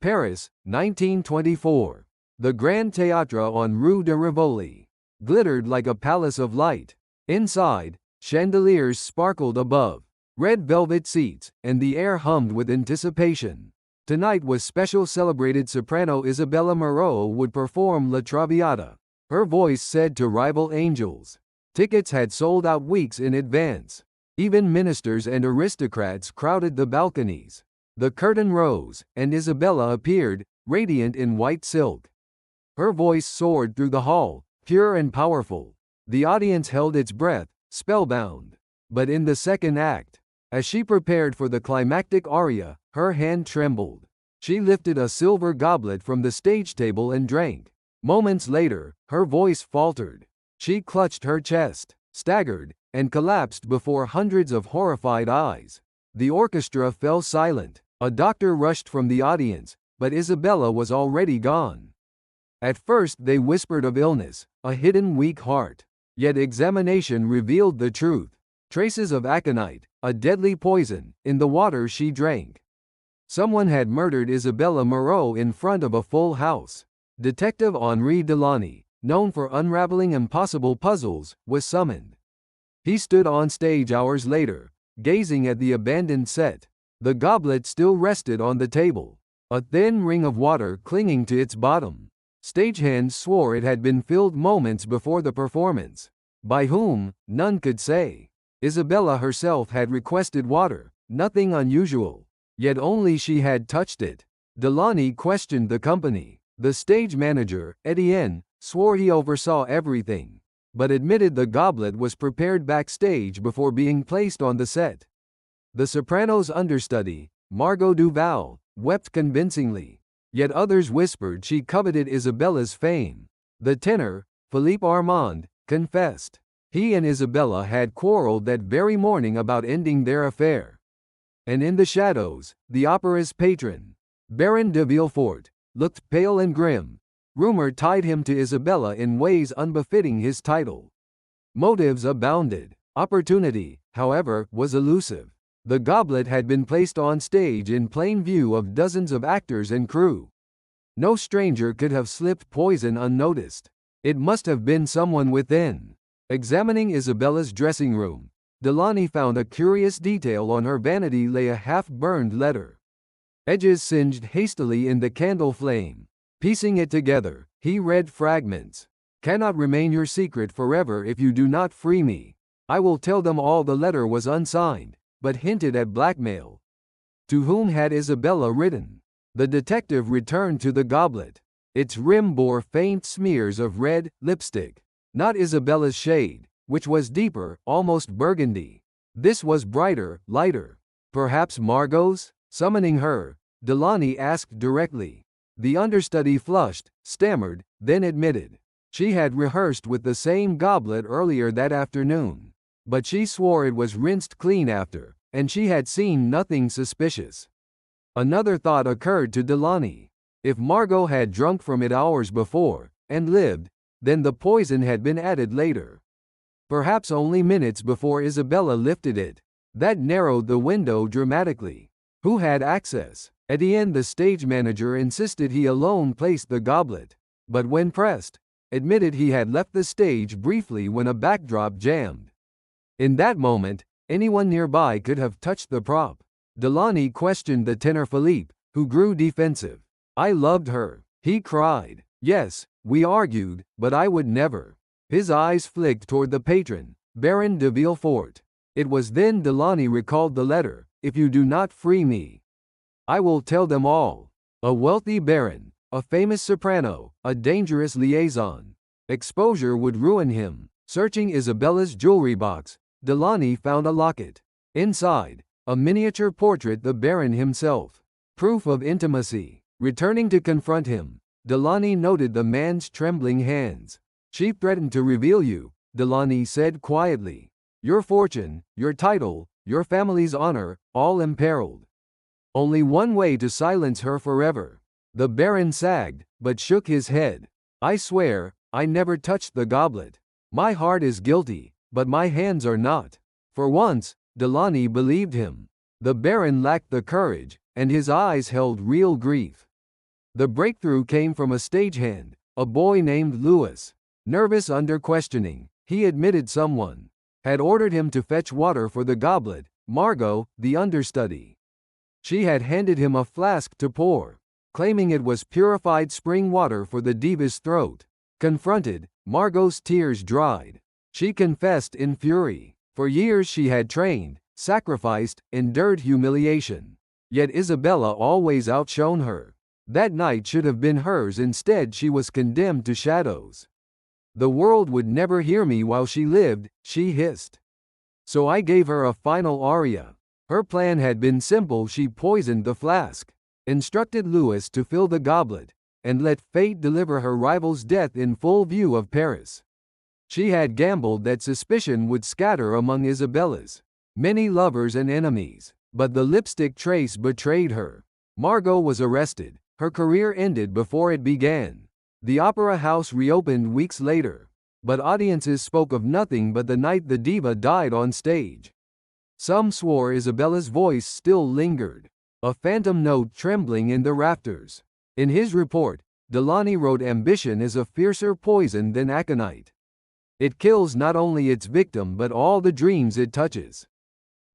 Paris, 1924. The Grand Théâtre on Rue de Rivoli glittered like a palace of light. Inside, chandeliers sparkled above, red velvet seats, and the air hummed with anticipation. Tonight was special. Celebrated soprano Isabella Moreau would perform La Traviata. Her voice said to rival angels. Tickets had sold out weeks in advance. Even ministers and aristocrats crowded the balconies. The curtain rose, and Isabella appeared, radiant in white silk. Her voice soared through the hall, pure and powerful. The audience held its breath, spellbound. But in the second act, as she prepared for the climactic aria, her hand trembled. She lifted a silver goblet from the stage table and drank. Moments later, her voice faltered. She clutched her chest, staggered, and collapsed before hundreds of horrified eyes. The orchestra fell silent. A doctor rushed from the audience, but Isabella was already gone. At first they whispered of illness, a hidden weak heart. Yet examination revealed the truth. Traces of aconite, a deadly poison, in the water she drank. Someone had murdered Isabella Moreau in front of a full house. Detective Henri Delany, known for unraveling impossible puzzles, was summoned. He stood on stage hours later, gazing at the abandoned set. The goblet still rested on the table, a thin ring of water clinging to its bottom. Stagehands swore it had been filled moments before the performance. By whom, none could say. Isabella herself had requested water, nothing unusual. Yet only she had touched it. Delany questioned the company. The stage manager, Etienne, swore he oversaw everything, but admitted the goblet was prepared backstage before being placed on the set. The soprano's understudy, Margot Duval, wept convincingly. Yet others whispered she coveted Isabella's fame. The tenor, Philippe Armand, confessed. He and Isabella had quarreled that very morning about ending their affair. And in the shadows, the opera's patron, Baron de Villefort, looked pale and grim. Rumor tied him to Isabella in ways unbefitting his title. Motives abounded. Opportunity, however, was elusive. The goblet had been placed on stage in plain view of dozens of actors and crew. No stranger could have slipped poison unnoticed. It must have been someone within. Examining Isabella's dressing room, Delany found a curious detail. On her vanity lay a half-burned letter. Edges singed hastily in the candle flame. Piecing it together, he read fragments. "Cannot remain your secret forever if you do not free me. I will tell them all." The letter was unsigned, but hinted at blackmail. To whom had Isabella written? The detective returned to the goblet. Its rim bore faint smears of red lipstick. Not Isabella's shade, which was deeper, almost burgundy. This was brighter, lighter. Perhaps Margot's? Summoning her, Delany asked directly. The understudy flushed, stammered, then admitted. She had rehearsed with the same goblet earlier that afternoon. But she swore it was rinsed clean after, and she had seen nothing suspicious. Another thought occurred to Delany. If Margot had drunk from it hours before, and lived, then the poison had been added later. Perhaps only minutes before Isabella lifted it. That narrowed the window dramatically. Who had access? Etienne, the stage manager, insisted he alone placed the goblet, but when pressed, admitted he had left the stage briefly when a backdrop jammed. In that moment, anyone nearby could have touched the prop. Delany questioned the tenor Philippe, who grew defensive. "I loved her," he cried. "Yes, we argued, but I would never." His eyes flicked toward the patron, Baron de Villefort. It was then Delany recalled the letter. "If you do not free me, I will tell them all." A wealthy baron, a famous soprano, a dangerous liaison. Exposure would ruin him. Searching Isabella's jewelry box, Delany found a locket. Inside, a miniature portrait, the baron himself. Proof of intimacy. Returning to confront him, Delany noted the man's trembling hands. "She threatened to reveal you," Delany said quietly. "Your fortune, your title, your family's honor, all imperiled. Only one way to silence her forever." The baron sagged, but shook his head. "I swear, I never touched the goblet. My heart is guilty, but my hands are not." For once, Delany believed him. The baron lacked the courage, and his eyes held real grief. The breakthrough came from a stagehand, a boy named Louis. Nervous under questioning, he admitted someone had ordered him to fetch water for the goblet, Margot, the understudy. She had handed him a flask to pour, claiming it was purified spring water for the diva's throat. Confronted, Margot's tears dried. She confessed in fury. For years she had trained, sacrificed, endured humiliation. Yet Isabella always outshone her. That night should have been hers, instead she was condemned to shadows. The world would never hear me while she lived, she hissed. So I gave her a final aria. Her plan had been simple. She poisoned the flask, instructed Louis to fill the goblet, and let fate deliver her rival's death in full view of Paris. She had gambled that suspicion would scatter among Isabella's many lovers and enemies, but the lipstick trace betrayed her. Margot was arrested. Her career ended before it began. The opera house reopened weeks later, but audiences spoke of nothing but the night the diva died on stage. Some swore Isabella's voice still lingered, a phantom note trembling in the rafters. In his report, Delany wrote, "Ambition is a fiercer poison than aconite. It kills not only its victim but all the dreams it touches."